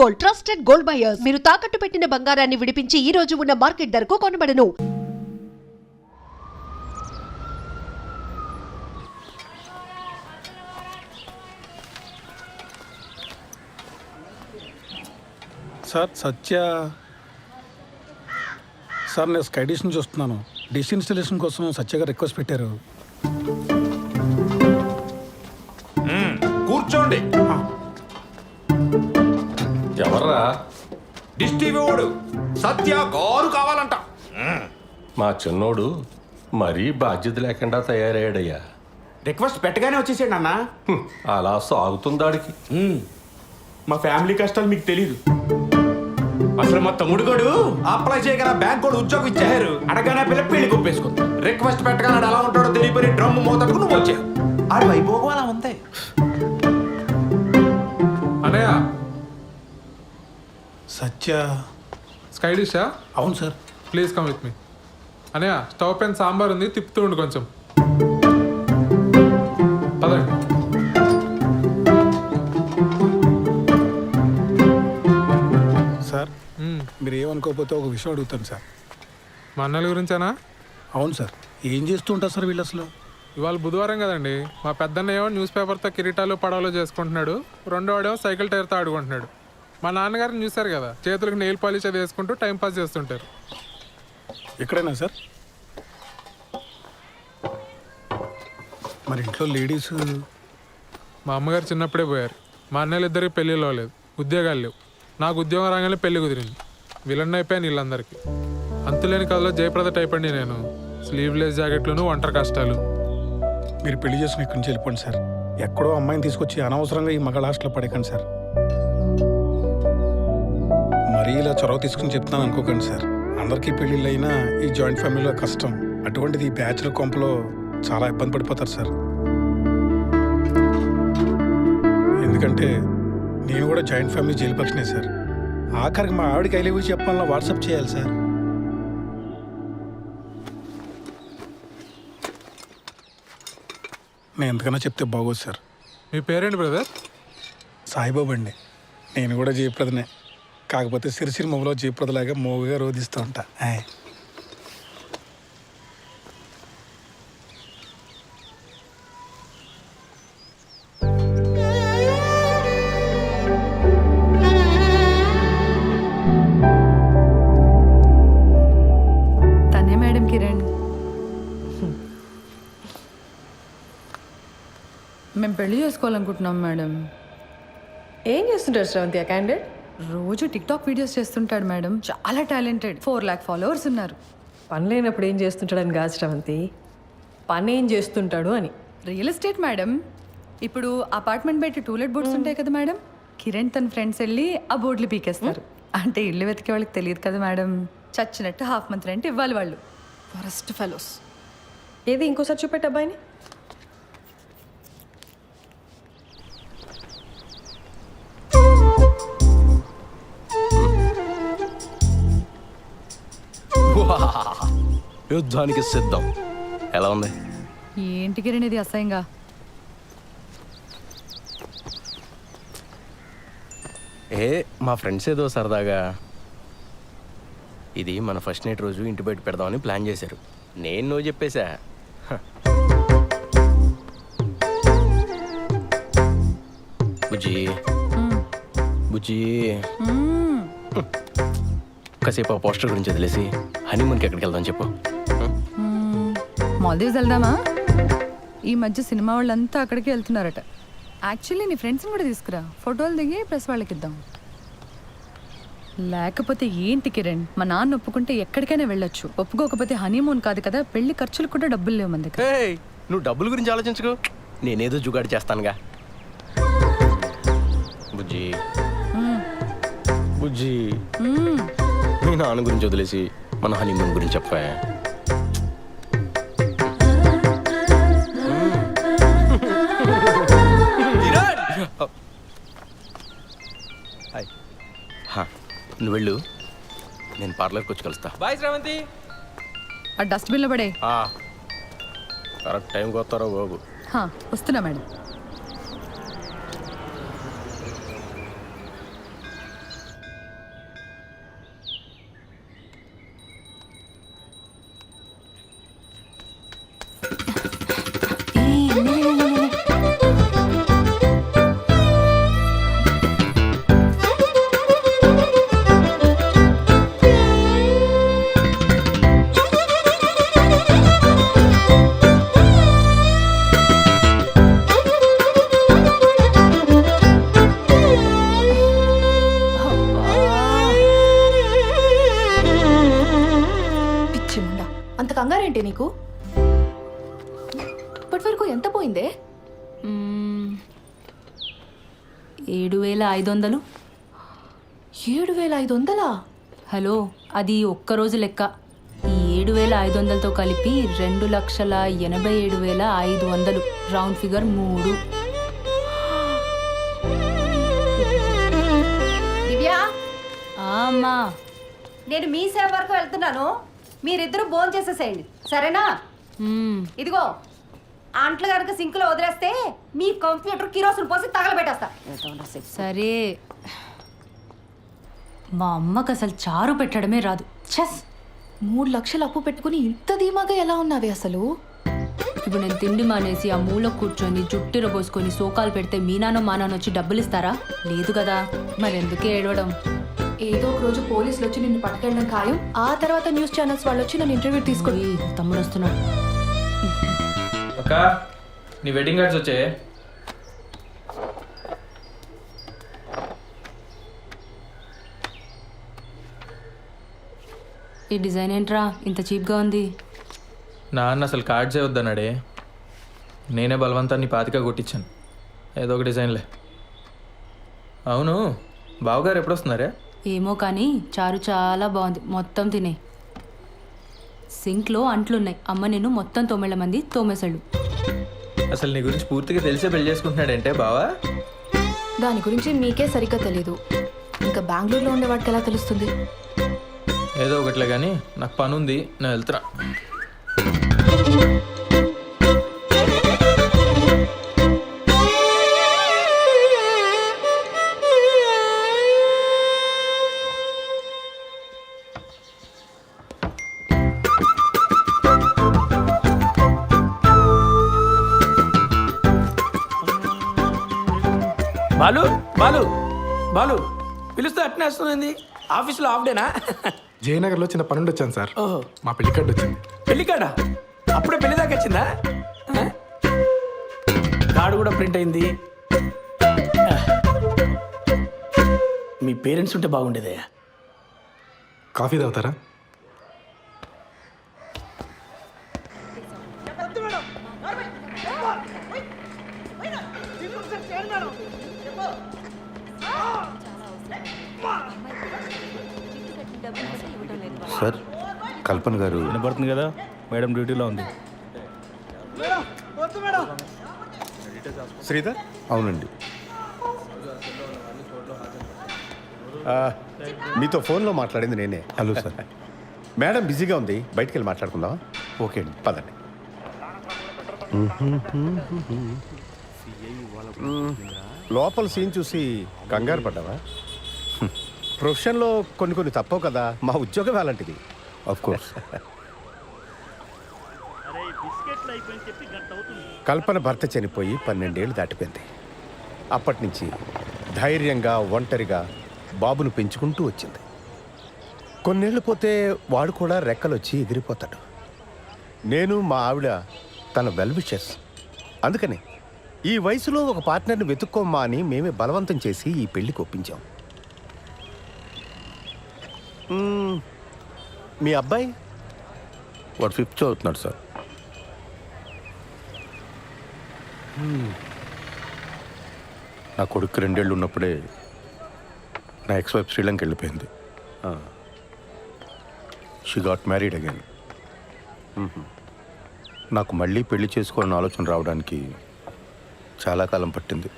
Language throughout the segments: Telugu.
Gold, trusted gold buyers. మీరు తాకట్టు పెట్టిన బంగారాన్ని విడిపించి ఈ రోజు ఉన్న మార్కెట్ ధరకు కొనబడను. సార్ సత్య సార్, నేను స్కై డిష్ నుంచి వస్తున్నాను. డిష్ ఇన్స్టలేషన్ కోసం సత్య గారు రిక్వెస్ట్ పెట్టారు. కూర్చోండి. ఎవర్రా? డిష్ టీవీ వాడు సత్య గారు కావాలంట. మా చిన్నోడు మరీ బాధ్యత లేకుండా తయారయ్యాడయ్యా. రిక్వెస్ట్ పెట్టగానే వచ్చేసాడు అన్న. అలా సాగుతుందాడికి. మా ఫ్యామిలీ కష్టాలు మీకు తెలీదు. అసలు మా తమ్ముడు గడు అప్లై చేయగల బ్యాంక్ కూడా ఉద్యోగం ఇచ్చారు. అడగానే పిల్ల పెళ్లి కొప్పేసుకుంది. రిక్వెస్ట్ పెట్టగానే ఎలా ఉంటాడో తెలియపోయి డ్రమ్ మోతడుకు నువ్వు వచ్చావు. ఆడి వైభోగం అలా ఉంది. అనయ్య, సత్య స్కై డిషా? అవును sir. Please come with me. అనయ్య, స్టవ్ పైన సాంబార్ ఉంది, తిప్పుతూ ఉండు కొంచెం. పదండి. సార్, మీరు ఏమనుకోకపోతే ఒక విషయం అడుగుతాను సార్. మా అన్నల గురించేనా? అవును సార్. ఏం చేస్తూ ఉంటారు సార్ వీళ్ళు అసలు? ఇవాళ బుధవారం కదండి. మా పెద్దన్న ఏమో న్యూస్ పేపర్తో కిరీటాలు పడవలు చేసుకుంటున్నాడు, రెండో వాడేమో సైకిల్ టైర్తో ఆడుకుంటున్నాడు. మా నాన్నగారిని చూశారు కదా, చేతులకు నెయిల్ పాలిష్ అది వేసుకుంటూ టైంపాస్ చేస్తుంటారు. ఎక్కడైనా సార్? మరి ఇంట్లో లేడీస్? మా అమ్మగారు చిన్నప్పుడే పోయారు. మా అన్నయ్యలు ఇద్దరికి పెళ్ళిళ్ళు అవ్వలేదు, ఉద్యోగాలు లేవు. నాకు ఉద్యోగం రాగానే పెళ్లి కుదిరింది. విలన్ అయిపోయాను వీళ్ళందరికీ. అంతులేని కథలో జయప్రద టైప్ అండి నేను. స్లీవ్లెస్ జాకెట్లను, ఒంటరి కష్టాలు. మీరు పెళ్లి చేసుకుని ఇక్కడి నుంచి వెళ్ళిపోండి సార్. ఎక్కడో అమ్మాయిని తీసుకొచ్చి అనవసరంగా ఈ మగ హాస్టల్లో పడేకండి సార్. మరీ ఇలా చొరవ తీసుకుని చెప్తున్నాను అనుకోకండి సార్. అందరికీ పెళ్ళిళ్ళు అయినా ఈ జాయింట్ ఫ్యామిలీలో కష్టం. అటువంటిది ఈ బ్యాచులర్ కొంపలో చాలా ఇబ్బంది పడిపోతారు సార్. ఎందుకంటే నేను కూడా జాయింట్ ఫ్యామిలీ జైలు పక్షనే సార్. ఆఖరికి మా ఆవిడకి ఐ లవ్ యూ చెప్పాలన్నా వాట్సాప్ చేయాలి సార్. నేను ఎంతకన్నా చెప్తే బాగోదు సార్. మీ పేరేంటి బ్రదర్? సాయిబాబు అండి. నేను కూడా జయప్రదనే, కాకపోతే సిరిసిరి మొబలో జయప్రదలాగా మోగుగా రోధిస్తూ ఉంటా. తనే మేడం కిరణ్. మేము పెళ్లి చేసుకోవాలనుకుంటున్నాం మేడం. ఏం చేస్తుంటారు శ్రవంతి ఆ క్యాండిడేట్? రోజు టిక్టాక్ వీడియోస్ చేస్తుంటాడు మేడం. చాలా టాలెంటెడ్. 4 lakh ఫాలోవర్స్ ఉన్నారు. పని లేనప్పుడు ఏం చేస్తుంటాడని కాదు శ్రవంతి, పని ఏం చేస్తుంటాడు అని. Real estate madam. ఇప్పుడు అపార్ట్మెంట్ బయట టూలెట్ బోర్డ్స్ ఉంటాయి కదా మేడం, కిరణ్ తన ఫ్రెండ్స్ వెళ్ళి ఆ బోర్డులు పీకేస్తారు. అంటే ఇల్లు వెతికే వాళ్ళకి తెలియదు కదా మేడం. చచ్చినట్టు హాఫ్ మంత్ రెంట్ ఇవ్వాలి వాళ్ళు. Forest fellows. ఏది ఇంకోసారి చూపెట్టు అబ్బాయిని. యుద్ధానికి సిద్ధం. ఎలా ఉంది? ఏంటి కిరణ్ ఇది అసహ్యంగా? మా ఫ్రెండ్స్ ఏదో సరదాగా ఇది మన ఫస్ట్ నైట్ రోజు ఇంటి బయట పెడదామని ప్లాన్ చేశారు. నేను నువ్వు చెప్పేశా. బుజ్జి బుజ్జి కాసేపు ఆ పోస్టర్ గురించి వదిలేసి హనీమూన్కి ఎక్కడికి వెళ్దాం చెప్పు. మాల్దీవ్స్ వెళ్దామా? ఈ మధ్య సినిమా వాళ్ళంతా అక్కడికి వెళ్తున్నారట. యాక్చువల్లీ నీ ఫ్రెండ్స్ని కూడా తీసుకురా, ఫోటోలు దిగి ప్రెస్ వాళ్ళకి ఇద్దాం. లేకపోతే ఏంటి కిరణ్, మా నాన్న ఒప్పుకుంటే ఎక్కడికైనా వెళ్ళొచ్చు, ఒప్పుకోకపోతే హనీమూన్ కాదు కదా, పెళ్లి ఖర్చులు కూడా డబ్బులు లేవు మన దగ్గర. నువ్వు డబ్బుల గురించి ఆలోచించుకో, నేనేదో జుగాడు చేస్తానుగా. బుజ్జి బుజ్జి మీ నాన్న గురించి వదిలేసి మన హనీమూన్ గురించి చెప్పా. నువ్వు వెళ్ళు, నేను పార్లర్కి వచ్చి కలుస్తా. బాయ్ శ్రవంతి. ఆ డస్ట్బిన్లో పడే. కరెక్ట్ టైంకి వస్తారో బాబు. వస్తున్నా మేడం. కంగారేంటి నీకు? ఇప్పటి వరకు ఎంత పోయిందే? 7,500. 7,500? హలో, అది ఒక్కరోజు లెక్క. ఈ 7,500తో కలిపి 2,87,500. Round figure 3. దివ్యా, అమ్మా, నేను మీ సేవ వరకు వెళ్తున్నాను. మీరిద్దరూ భోజనం చేసేసేయండి, సరేనా? ఇదిగో అంట్లు కనుక సింక్లో వదిలేస్తే మీ కంప్యూటర్ కిరోసిన్ పోసి తగలబెట్టేస్తా. సరే. మా అమ్మకు అసలు చారు పెట్టడమే రాదు. చెస్. 3 లక్షలు అప్పు పెట్టుకుని ఇంత ధీమాగా ఎలా ఉన్నావే అసలు? ఇప్పుడు నేను తిండి మానేసి ఆ మూల కూర్చొని జుట్టిర పోసుకొని సోకాలు పెడితే మీ నాన్న మా నాన్న వచ్చి డబ్బులు ఇస్తారా? లేదు కదా, మరెందుకే ఏడవడం? ఏదో ఒక రోజు పోలీసులు వచ్చి నిన్ను పట్టుకెళ్ళడం ఖాయం. ఆ తర్వాత న్యూస్ ఛానల్స్ వాళ్ళు వచ్చి నన్ను ఇంటర్వ్యూ తీసుకొని. తమ్ముడు వస్తున్నాడు. అక్క, నీ వెడ్డింగ్ కార్డ్స్ వచ్చాయి. ఈ డిజైన్ ఏంట్రా ఇంత చీప్గా ఉంది? నాన్న అసలు కార్డ్స్ వద్దన్నాడే. నేనే బలవంతాన్ని పాతిక కొట్టించాను. ఏదో ఒక డిజైన్లే. అవును, బావగారు ఎప్పుడు వస్తున్నారే? ఏమో కానీ చారు చాలా బాగుంది. మొత్తం తినే. సింక్లో అంట్లున్నాయి. అమ్మ నేను మొత్తం 9 మంది తోమేశాడు. అసలు నీ గురించి పూర్తిగా తెలిసే పెళ్లి చేసుకుంటున్నాడంటే బావా? దాని గురించి మీకే సరిగ్గా తెలీదు. ఇంకా బెంగళూరులో ఉండేవాడికి ఎలా తెలుస్తుంది? ఏదో ఒకట్లే కానీ నాకు పని ఉంది, నేను వెళ్తున్నా. బాలు బాలు బాలు పిలుస్తే అట్నే వస్తుంది. ఆఫీస్లో హాఫ్ డేనా? జయనగర్లో చిన్న పనుండి వచ్చాను సార్. మా పెళ్లి కార్డు వచ్చింది. పెళ్లి కాడా? అప్పుడే పెళ్లి దాకా వచ్చిందా? కార్డు కూడా ప్రింట్ అయింది. మీ పేరెంట్స్ ఉంటే బాగుండేదే. కాఫీ తాగుతారా? సార్, కల్పన గారు. వినపడుతుంది కదా, మేడం డ్యూటీలో ఉంది. శ్రీధర్? అవునండి. మీతో ఫోన్లో మాట్లాడింది నేనే. Hello sir. మేడం బిజీగా ఉంది, బయటికి వెళ్ళి మాట్లాడుకుందాం. ఓకే అండి, పదండి. లోపల సీన్ చూసి కంగారు పడ్డావా? ప్రొఫెషన్లో కొన్ని తప్పవు కదా, మా ఉద్యోగం అలాంటిది. Of course. కల్పన భర్త చనిపోయి 12 ఏళ్ళు దాటిపోయింది. అప్పటి నుంచి ధైర్యంగా ఒంటరిగా బాబును పెంచుకుంటూ వచ్చింది. కొన్నేళ్ళు పోతే వాడు కూడా రెక్కలొచ్చి ఎగిరిపోతాడు. నేను మా ఆవిడ తన వెల్ విషెస్. అందుకని ఈ వయసులో ఒక పార్ట్నర్ని వెతుక్కోమ్మా అని మేమే బలవంతం చేసి ఈ పెళ్లికి ఒప్పించాం. మీ అబ్బాయి? వాడు 5th చదువుతున్నాడు సార్. నా కొడుకు 2 ఏళ్ళు ఉన్నప్పుడే నా ఎక్స్-వైఫ్ శ్రీలంక వెళ్ళిపోయింది. She got married again. నాకు మళ్ళీ పెళ్లి చేసుకోవాలని ఆలోచన రావడానికి చాలా కాలం పట్టింది.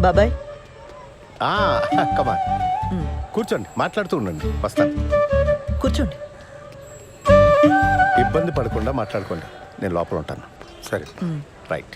బాబాయ్, కమా, కూర్చోండి, మాట్లాడుతూ ఉండండి, వస్తాను. కూర్చోండి. ఇబ్బంది పడకుండా మాట్లాడుకోండి, నేను లోపల ఉంటాను. సరే, రైట్.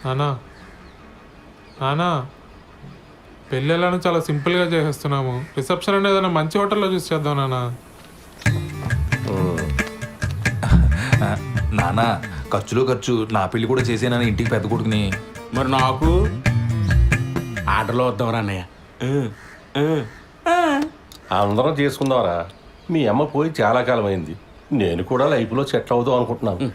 నానా నానా పెళ్ళి ఎలానో చాలా సింపుల్గా చేసేస్తున్నాము. రిసెప్షన్ అనేది ఏదైనా మంచి హోటల్లో చూసి చేద్దాం నానా. నానా ఖర్చులో ఖర్చు నా పెళ్లి కూడా చేసేనా ఇంటికి పెద్ద కొడుకుని. మరి నాకు ఆర్డర్లో వద్దాం అన్నయ్య. అందరం చేసుకుందాంరా. మీ అమ్మ పోయి చాలా కాలం అయింది. నేను కూడా లైఫ్లో సెటిల్ అవుదాం అనుకుంటున్నాను.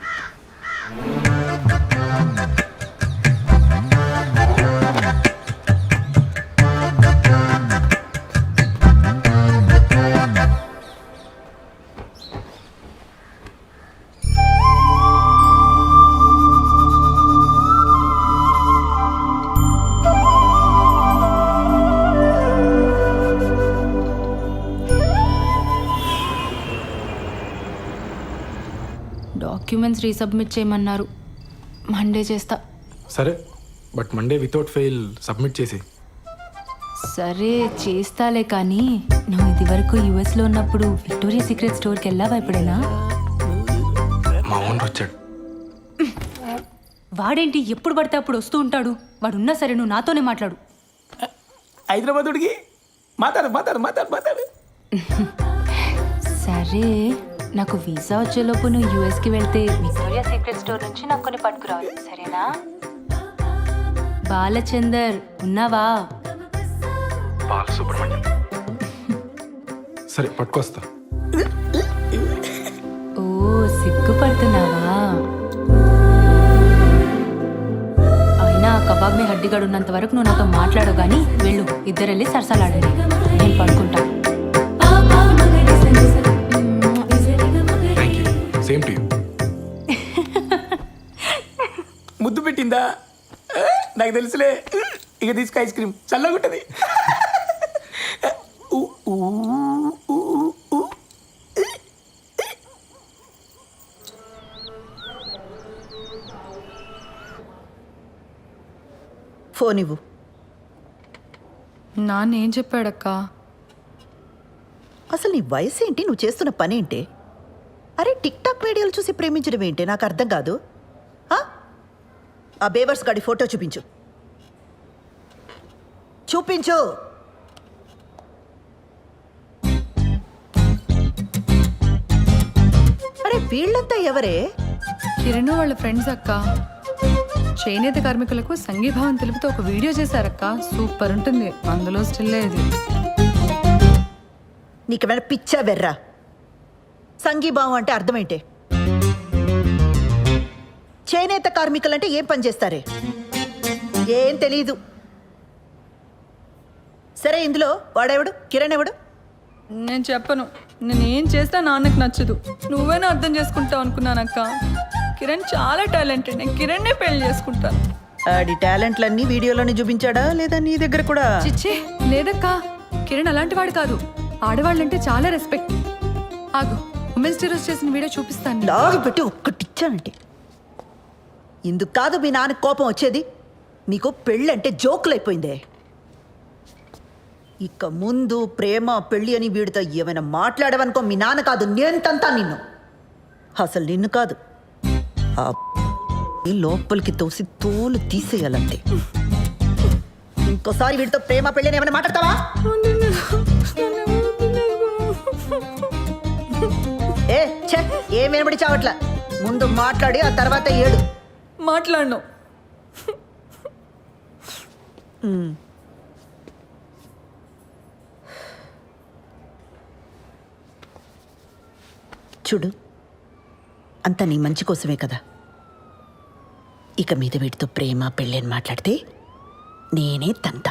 డాక్యుమెంట్స్ రీసబ్మిట్ చేయమన్నారు. మండే చేస్తా. సరే, but Monday without fail submit చేసి. సరే చేస్తాలే, కానీ నువ్వు ఇది వరకు యుఎస్లో ఉన్నప్పుడు విక్టోరియా సీక్రెట్ స్టోర్కి వెళ్ళావా ఎప్పుడైనా? మా ఓనర్ వచ్చాడు. వాడేంటి ఎప్పుడు పడితే అప్పుడు వస్తూ ఉంటాడు? వాడున్నా సరే నువ్వు నాతోనే మాట్లాడు. హైదరాబాదుడికి మాట్లాడు. సరే, నాకు వీసా వచ్చేలోపు నువ్వు యూఎస్కి వెళ్తే విక్టోరియా సీక్రెట్ స్టోర్ నుంచి నాకు కొన్ని పట్టుకురావాలి, సరేనా? బాలచందర్ ఉన్నావా? బాలసుబ్రహ్మణ్యం. సరే పట్టుకొస్తా. ఓ సిగ్గుపడుతున్నావా? అయినా కబాబ్ మీ హడ్డిగాడు ఉన్నంత వరకు నువ్వు నాతో మాట్లాడవు, కానీ వెళ్ళు, ఇద్దరు వెళ్ళి సరసలాడండి, నేను పడుకుంటా. Same to you. ముద్దు పెట్టిందా? నాకు తెలుసులే. ఇక తీసుకు ఐస్ క్రీమ్ చల్లగుంటది. ఫోన్ ఇవ్వు. నాన్న ఏం చెప్పాడక్క? అసలు నీ వయసు ఏంటి, నువ్వు చేస్తున్న పని ఏంటి? అరే టిక్ టాక్ వీడియోలు చూసి ప్రేమించడం ఏంటి, నాకు అర్థం కాదు. ఆ బేవర్స్ గాడి ఫోటో చూపించు. అరే వీళ్ళంతా ఎవరే? కిరణ్ వాళ్ళ ఫ్రెండ్స్ అక్క. చేనేత కార్మికులకు సంఘీభావం తెలుపుతూ ఒక వీడియో చేశారక్క, సూపర్ ఉంటుంది. అందులో స్టిల్ ఇది. నీకేమైనా పిచ్చా వెర్రా? సంఘీభావం అంటే అర్థమేంటే? చేనేత కార్మికులంటే ఏం పని చేస్తారే? ఏం తెలీదు. సరే, ఇందులో వాడెవడు? కిరణ్ ఎవడు? నేను చెప్పను. నేనేం చేస్తా నాన్నకు నచ్చదు. నువ్వేనా అర్థం చేసుకుంటావు అనుకున్నానక్క. కిరణ్ చాలా టాలెంటెడ్. నేను కిరణ్నే పెళ్లి చేసుకుంటాను. ఆడి టాలెంట్లన్నీ వీడియోలోనే చూపించాడా లేదా నీ దగ్గర కూడా? చిచ్చే లేదక్క, కిరణ్ అలాంటి వాడు కాదు. ఆడవాళ్ళంటే చాలా రెస్పెక్ట్. ఆగు, ఉమెన్స్ డే రోజు చేసిన వీడియో చూపిస్తాను. లాగి పెట్టి ఒక్కటిచ్చానంటే ఇందుకు కాదు మీ నాన్న కోపం వచ్చేది. నీకు పెళ్ళంటే జోకులైపోయిందే. ఇక ముందు ప్రేమ పెళ్ళి అని వీడితో ఏమైనా మాట్లాడవనుకో, మీ నాన్న కాదు నేను తంతా నిన్ను. అసలు నిన్ను కాదు, ఆ లోపలికి తోసి తోలు తీసేయాలంతే. ఇంకోసారి వీడితో ప్రేమ పెళ్ళి అని ఏమైనా మాట్లాడతావా? ఏం వినబడి చావట్లా. ముందు మాట్లాడి ఆ తర్వాత ఏడు. మాట్లాడను. చూడు, అంతా నీ మంచి కోసమే కదా. ఇక మీద వీటితో ప్రేమ పెళ్ళి అని మాట్లాడితే నేనే తంత.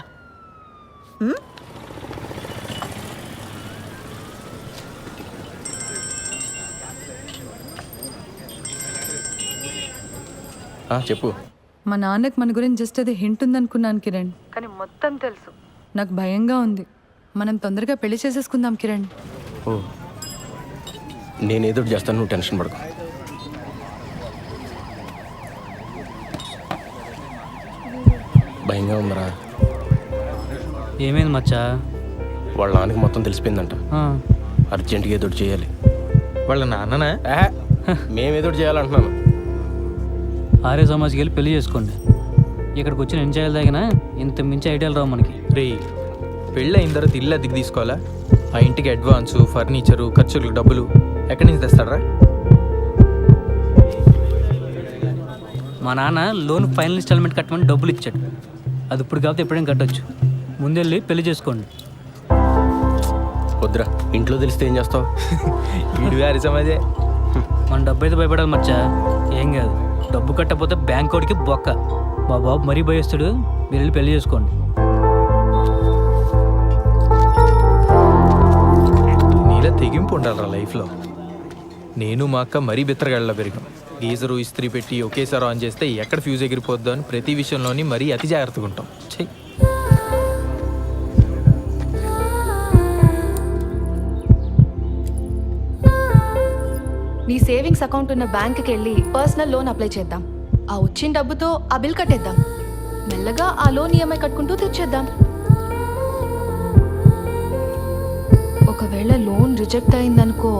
చెప్పు. మా నాన్నకు మన గురించి జస్ట్ అది హింట్ ఉందనుకున్నాను కిరణ్, కానీ మొత్తం తెలుసు. నాకు భయంగా ఉంది. మనం తొందరగా పెళ్లి చేసేసుకుందాం కిరణ్. ఓ, నేనేదో చేస్తాను, నువ్వు టెన్షన్ పడకు. భయంగా ఉందరా? ఏమైంది మచ్చా? వాళ్ళ నాన్నకి మొత్తం తెలిసిపోయిందంట. అర్జెంటుగా ఏదో చేయాలి. వాళ్ళ నాన్ననా? మేమేదో చేయాలంటున్నాను. ఆర్య సమాజ్కి వెళ్ళి పెళ్లి చేసుకోండి. ఇక్కడికి వచ్చిన ఎన్ని చేయాలి తగినా ఇంత మించి ఐడియాలు రావు మనకి. రే పెళ్ళి అయిన తర్వాత ఇల్లు అద్దెకి తీసుకోవాలా? ఆ ఇంటికి అడ్వాన్సు, ఫర్నిచరు, ఖర్చులకు డబ్బులు ఎక్కడి నుంచి తెస్తాడరా? మా నాన్న లోన్ ఫైనల్ ఇన్స్టాల్మెంట్ కట్టమని డబ్బులు ఇచ్చాడు. అది ఇప్పుడు కాకపోతే ఎప్పుడైనా కట్టొచ్చు. ముందెళ్ళి పెళ్లి చేసుకోండి. వద్దురా, ఇంట్లో తెలిస్తే ఏం చేస్తావు? వీడు గారి సమాజే. మన డబ్బు అయితే భయపడాలి మచ్చా. ఏం కాదు, డబ్బు కట్టకపోతే బ్యాంక్ వాడికి బొక్క. మా బాబు మరీ భయస్తాడు. మీరు వెళ్ళి పెళ్లి చేసుకోండి. నీలా తెగింపు ఉండాలరా లైఫ్లో. నేను మా అక్క మరీ బిత్తరగాళ్ళ పెరిగాం. గీజరు ఇస్త్రీ పెట్టి ఒకేసారి ఆన్ చేస్తే ఎక్కడ ఫ్యూజ్ ఎగిరిపోద్దో అని ప్రతి విషయంలోని మరీ అతి జాగ్రత్తగా ఉంటాం. చెయ్యి. నీ సేవింగ్స్ అకౌంట్ ఉన్న బ్యాంక్కి వెళ్ళి పర్సనల్ లోన్ అప్లై చేద్దాం. ఆ వచ్చిన డబ్బుతో ఆ బిల్ కట్టేద్దాం. మెల్లగా ఆ లోన్ ఈఎంఐ కట్టుకుంటూ తెచ్చేద్దాం. ఒకవేళ లోన్ రిజెక్ట్ అయిందనుకో,